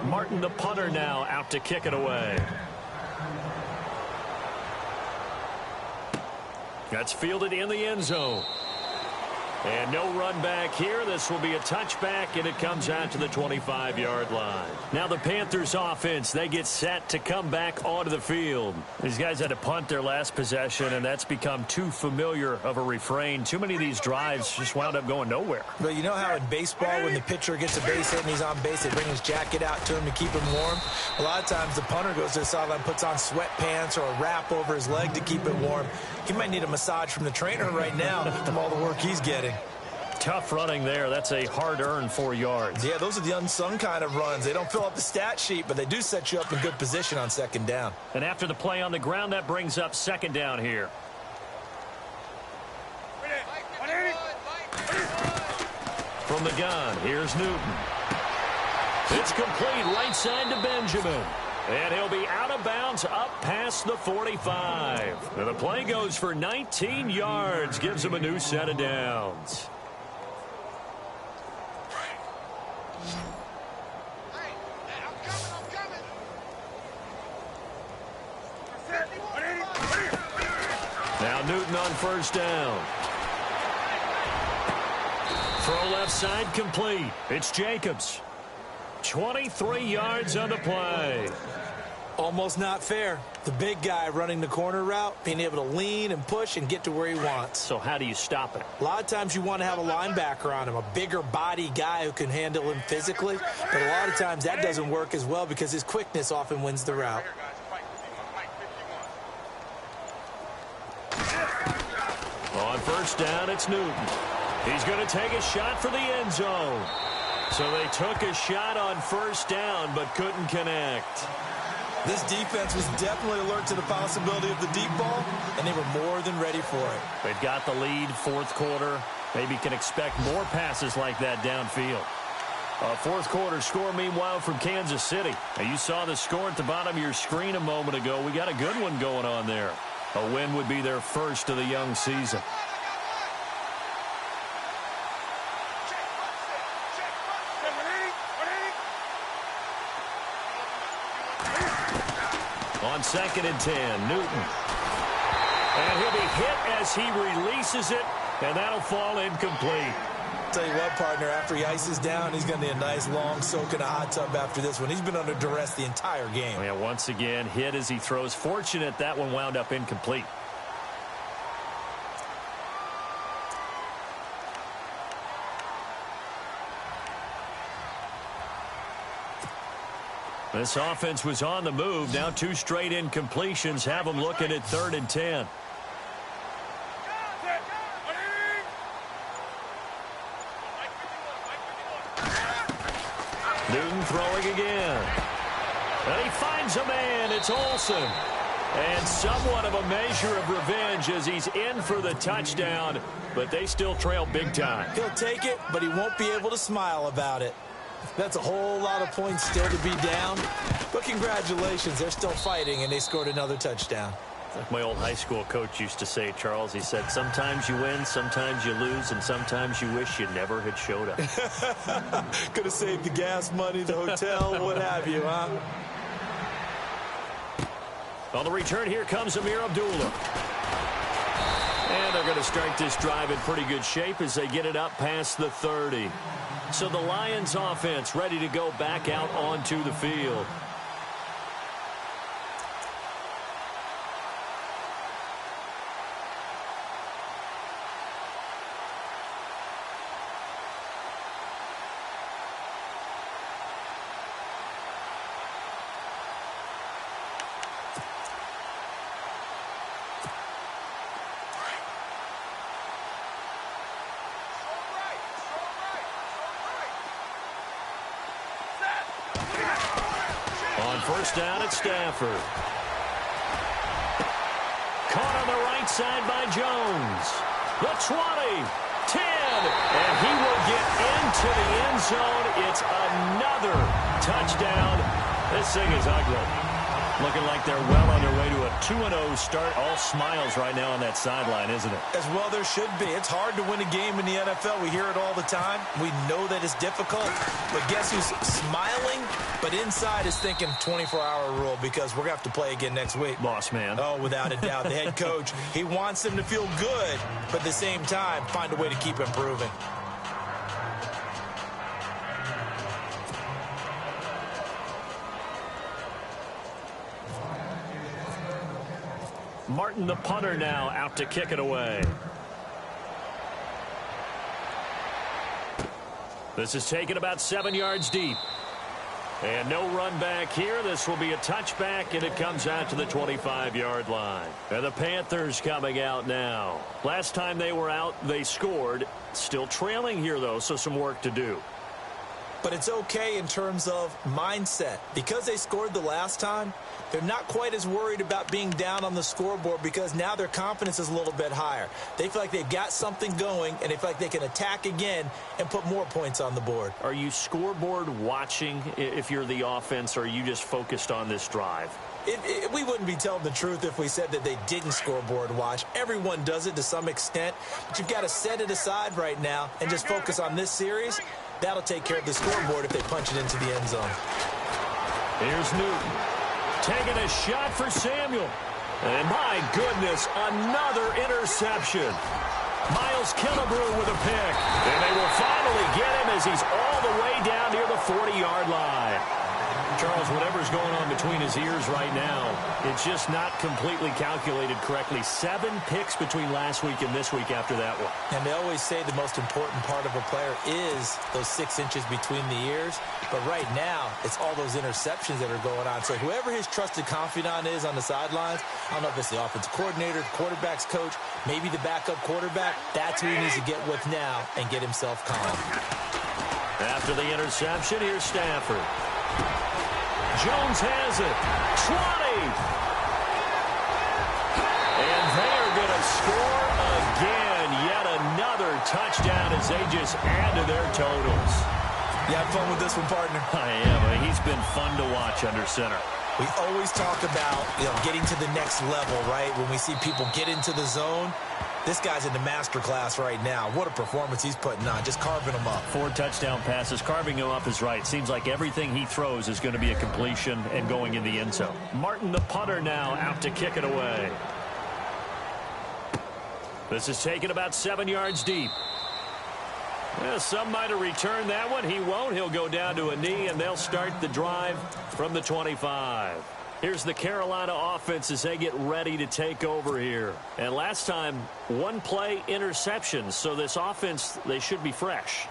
Martin, the punter, now out to kick it away. That's fielded in the end zone. And no run back here. This will be a touchback, and it comes out to the 25-yard line. Now the Panthers offense, they get set to come back onto the field. These guys had to punt their last possession, and that's become too familiar of a refrain. Too many of these drives just wound up going nowhere. But you know how in baseball, when the pitcher gets a base hit and he's on base, they bring his jacket out to him to keep him warm? A lot of times the punter goes to the sideline, puts on sweatpants or a wrap over his leg to keep it warm. He might need a massage from the trainer right now from all the work he's getting. Tough running there. That's a hard-earned 4 yards. Yeah, those are the unsung kind of runs. They don't fill up the stat sheet, but they do set you up in good position on second down. And after the play on the ground, that brings up second down here. From the gun, here's Newton. It's complete right side to Benjamin. And he'll be out of bounds up past the 45. And the play goes for 19 yards, gives him a new set of downs. Now Newton on first down. Throw left side complete. It's Jacobs. 23 yards on the play. Almost not fair. The big guy running the corner route, being able to lean and push and get to where he wants. So how do you stop it? A lot of times you want to have a linebacker on him, a bigger body guy who can handle him physically. But a lot of times that doesn't work as well because his quickness often wins the route. On first down, it's Newton. He's going to take a shot for the end zone. So they took a shot on first down but couldn't connect. This defense was definitely alert to the possibility of the deep ball, and they were more than ready for it. They've got the lead, fourth quarter. Maybe can expect more passes like that downfield. A fourth quarter score, meanwhile, from Kansas City. Now, you saw the score at the bottom of your screen a moment ago. We got a good one going on there. A win would be their first of the young season. On second and 10, Newton. And he'll be hit as he releases it, and that'll fall incomplete. Tell you what, partner, after he ices down, he's going to need a nice long soak in a hot tub after this one. He's been under duress the entire game. Yeah, once again, hit as he throws. Fortunate that one wound up incomplete. This offense was on the move. Now 2 straight incompletions have them looking at 3rd and 10. Newton throwing again. And he finds a man. It's Olsen. And somewhat of a measure of revenge as he's in for the touchdown. But they still trail big time. He'll take it, but he won't be able to smile about it. That's a whole lot of points still to be down. But congratulations, they're still fighting, and they scored another touchdown. Like my old high school coach used to say, Charles, he said, sometimes you win, sometimes you lose, and sometimes you wish you never had showed up. Could have saved the gas money, the hotel, what have you, huh? On the return, here comes Amir Abdullah. And they're going to start this drive in pretty good shape as they get it up past the 30. So the Lions offense ready to go back out onto the field. First down at Stafford. Caught on the right side by Jones. The 20, 10, and he will get into the end zone. It's another touchdown. This thing is ugly. Looking like they're well on their way to a 2-0 start. All smiles right now on that sideline, isn't it? As well there should be. It's hard to win a game in the NFL. We hear it all the time. We know that it's difficult. But guess who's smiling but But inside is thinking 24-hour rule because we're going to have to play again next week. Boss man. Oh, without a doubt. The head coach, he wants them to feel good, but at the same time, find a way to keep improving. Martin, the punter, now out to kick it away. This is taken about 7 yards deep. And no run back here. This will be a touchback, and it comes out to the 25-yard line. And the Panthers coming out now. Last time they were out, they scored. Still trailing here, though, so some work to do. But it's okay in terms of mindset. Because they scored the last time, they're not quite as worried about being down on the scoreboard because now their confidence is a little bit higher. They feel like they've got something going, and they feel like they can attack again and put more points on the board. Are you scoreboard watching if you're the offense, or are you just focused on this drive? We wouldn't be telling the truth if we said that they didn't scoreboard watch. Everyone does it to some extent, but you've got to set it aside right now and just focus on this series. That'll take care of the scoreboard if they punch it into the end zone. Here's Newton. Taking a shot for Samuel. And my goodness, another interception. Miles Killebrew with a pick. And they will finally get him as he's all the way down near the 40-yard line. Charles, whatever's going on between his ears right now, it's just not completely calculated correctly. 7 picks between last week and this week after that one. And they always say the most important part of a player is those 6 inches between the ears. But right now, it's all those interceptions that are going on. So whoever his trusted confidant is on the sidelines, I don't know if it's the offensive coordinator, the quarterback's coach, maybe the backup quarterback, that's who he needs to get with now and get himself calm. After the interception, here's Stafford. Jones has it. 20. And they are going to score again. Yet another touchdown as they just add to their totals. You have fun with this one, partner? I am. He's been fun to watch under center. We always talk about, getting to the next level, right? When we see people get into the zone, this guy's in the master class right now. What a performance he's putting on, just carving them up. 4 touchdown passes. Carving him up is right. Seems like everything he throws is going to be a completion and going in the end zone. Martin, the punter, now out to kick it away. This is taken about 7 yards deep. Well, some might have returned that one. He won't. He'll go down to a knee, and they'll start the drive from the 25. Here's the Carolina offense as they get ready to take over here. And last time, 1 play interceptions. So this offense, they should be fresh.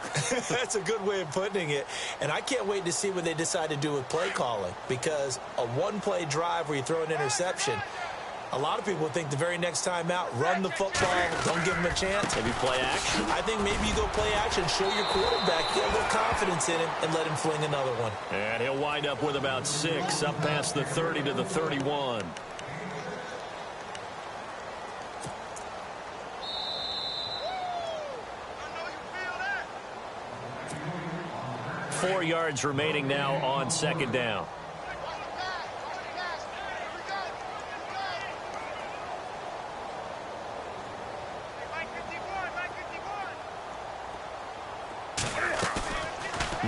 That's a good way of putting it. And I can't wait to see what they decide to do with play calling. Because a 1-play drive where you throw an interception, a lot of people think the very next time out, run the football, don't give him a chance. Maybe play action. I think maybe you go play action, show your quarterback, get a little confidence in him, and let him fling another one. And he'll wind up with about 6, up past the 30 to the 31. Four yards remaining now on second down.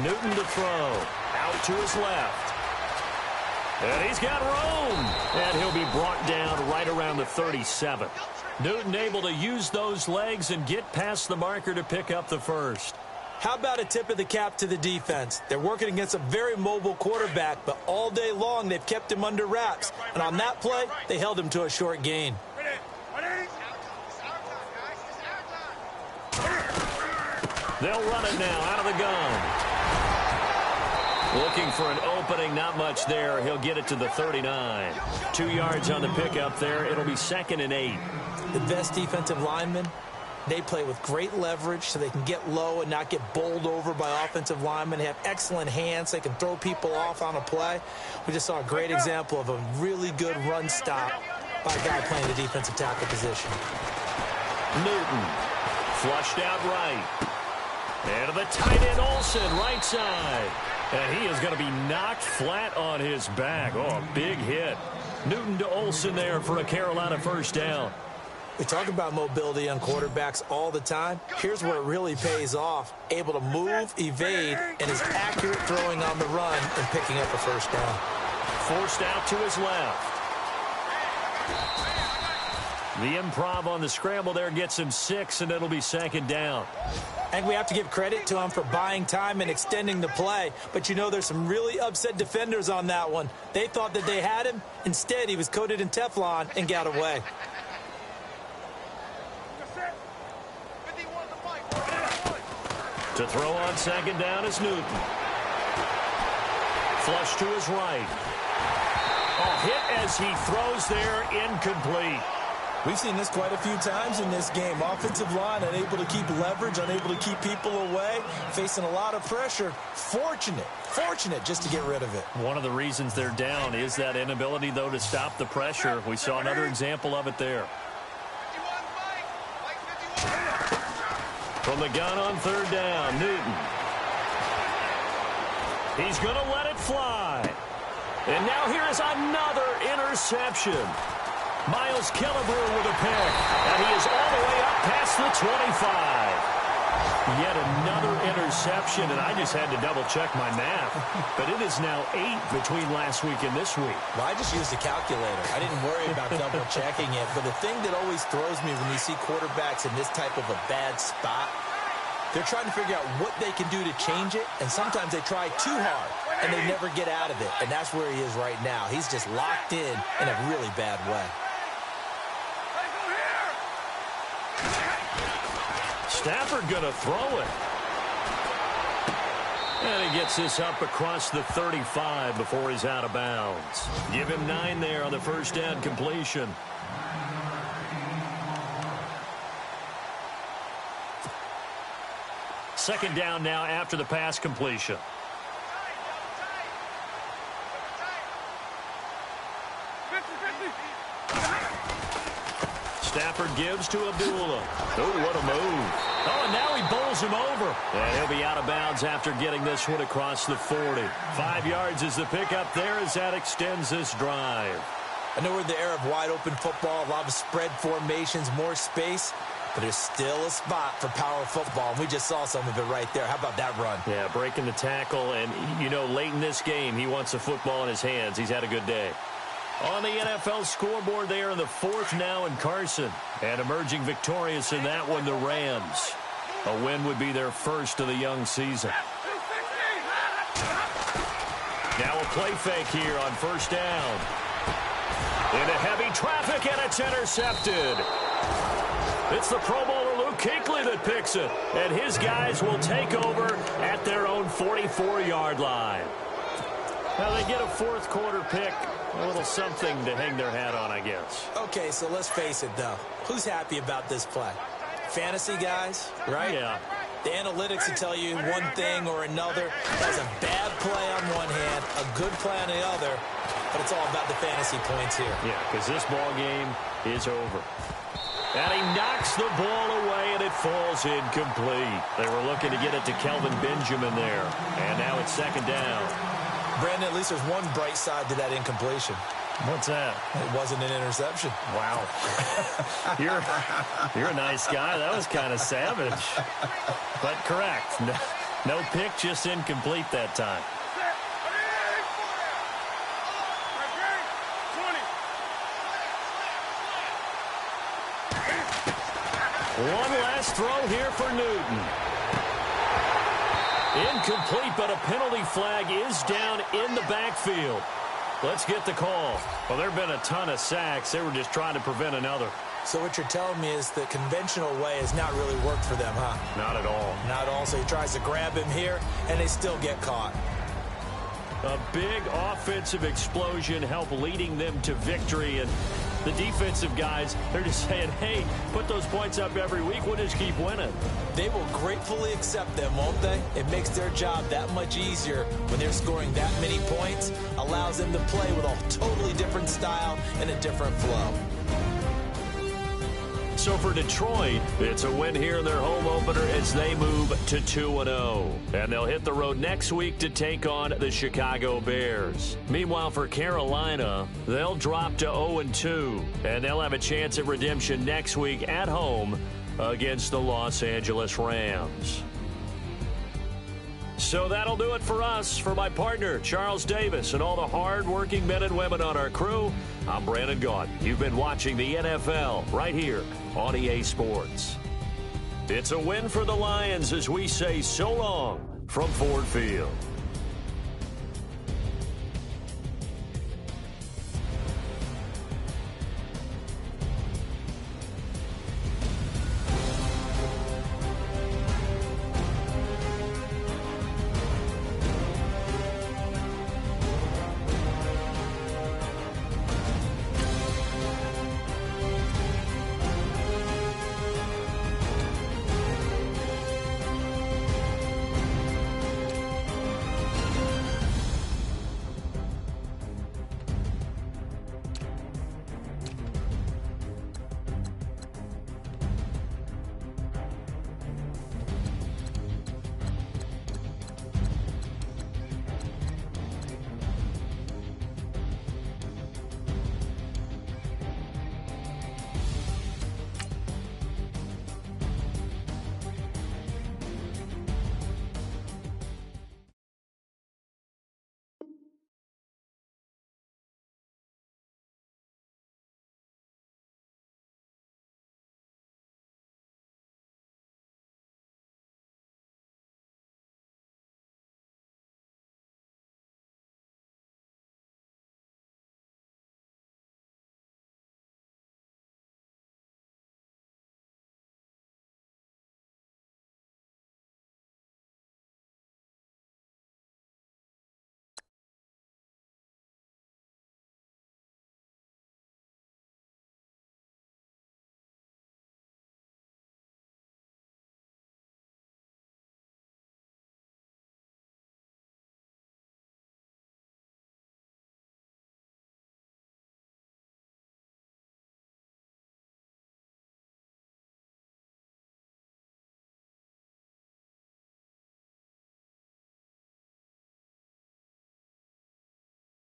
Newton to throw. Out to his left. And he's got room. And he'll be brought down right around the 37. Newton able to use those legs and get past the marker to pick up the first. How about a tip of the cap to the defense? They're working against a very mobile quarterback, but all day long they've kept him under wraps. And on that play, they held him to a short gain. They'll run it now out of the gun. Looking for an opening, not much there. He'll get it to the 39. 2 yards on the pickup there. It'll be 2nd and 8. The best defensive linemen, they play with great leverage so they can get low and not get bowled over by offensive linemen. They have excellent hands. They can throw people off on a play. We just saw a great example of a really good run stop by a guy playing the defensive tackle position. Newton flushed out right. And to the tight end Olsen, right side. And he is going to be knocked flat on his back. Oh, a big hit. Newton to Olsen there for a Carolina first down. We talk about mobility on quarterbacks all the time. Here's where it really pays off. Able to move, evade, and is accurate throwing on the run and picking up a first down. Forced out to his left. The improv on the scramble there gets him 6, and it'll be second down. And we have to give credit to him for buying time and extending the play. But you know there's some really upset defenders on that one. They thought that they had him. Instead, he was coated in Teflon and got away. To throw on second down is Newton. Flush to his right. Oh, hit as he throws there, incomplete. We've seen this quite a few times in this game. Offensive line unable to keep leverage, unable to keep people away, facing a lot of pressure. Fortunate just to get rid of it. One of the reasons they're down is that inability, though, to stop the pressure. We saw another example of it there. From the gun on third down, Newton. He's going to let it fly. And now here is another interception. Miles Killebrew with a pick, and he is all the way up past the 25. Yet another interception, and I just had to double-check my math. But it is now 8 between last week and this week. Well, I just used a calculator. I didn't worry about double-checking it. But the thing that always throws me when you see quarterbacks in this type of a bad spot, they're trying to figure out what they can do to change it, and sometimes they try too hard, and they never get out of it. And that's where he is right now. He's just locked in a really bad way. Stafford going to throw it. And he gets this up across the 35 before he's out of bounds. Give him 9 there on the first down completion. Second down now after the pass completion. Stafford gives to Abdullah. Oh, what a move. Oh, and now he bowls him over. And he'll be out of bounds after getting this one across the 40. 5 yards is the pickup there as that extends this drive. I know we're in the era of wide-open football, a lot of spread formations, more space, but there's still a spot for power football, and we just saw some of it right there. How about that run? Yeah, breaking the tackle, and, you know, late in this game, he wants the football in his hands. He's had a good day. On the NFL scoreboard there in the 4th now in Carson. And emerging victorious in that one, the Rams. A win would be their first of the young season. Now a play fake here on first down. Into heavy traffic, and it's intercepted. It's the Pro Bowler Luke Kuechly that picks it. And his guys will take over at their own 44-yard line. Now they get a 4th quarter pick. A little something to hang their hat on, I guess. Okay, so let's face it, though. Who's happy about this play? Fantasy guys, right? Yeah. The analytics will tell you one thing or another. That's a bad play on one hand, a good play on the other, but it's all about the fantasy points here. Yeah, because this ball game is over. And he knocks the ball away, and it falls incomplete. They were looking to get it to Kelvin Benjamin there. And now it's second down. Brandon, at least there's one bright side to that incompletion. What's that? It wasn't an interception. Wow. You're a nice guy. That was kind of savage. But correct. No pick, just incomplete that time. One last throw here for Newton. Incomplete, but a penalty flag is down in the backfield. Let's get the call. Well, there have been a ton of sacks. They were just trying to prevent another. So what you're telling me is the conventional way has not really worked for them, huh? Not at all. Not at all. So he tries to grab him here, and they still get caught. A big offensive explosion helped leading them to victory. And the defensive guys, they're just saying, hey, put those points up every week. We'll just keep winning. They will gratefully accept them, won't they? It makes their job that much easier when they're scoring that many points. Allows them to play with a totally different style and a different flow. So for Detroit, it's a win here in their home opener as they move to 2-0. And they'll hit the road next week to take on the Chicago Bears. Meanwhile, for Carolina, they'll drop to 0-2. And they'll have a chance at redemption next week at home against the Los Angeles Rams. So that'll do it for us. For my partner, Charles Davis, and all the hard-working men and women on our crew, I'm Brandon Gaudin. You've been watching the NFL right here on EA Sports. It's a win for the Lions as we say so long from Ford Field.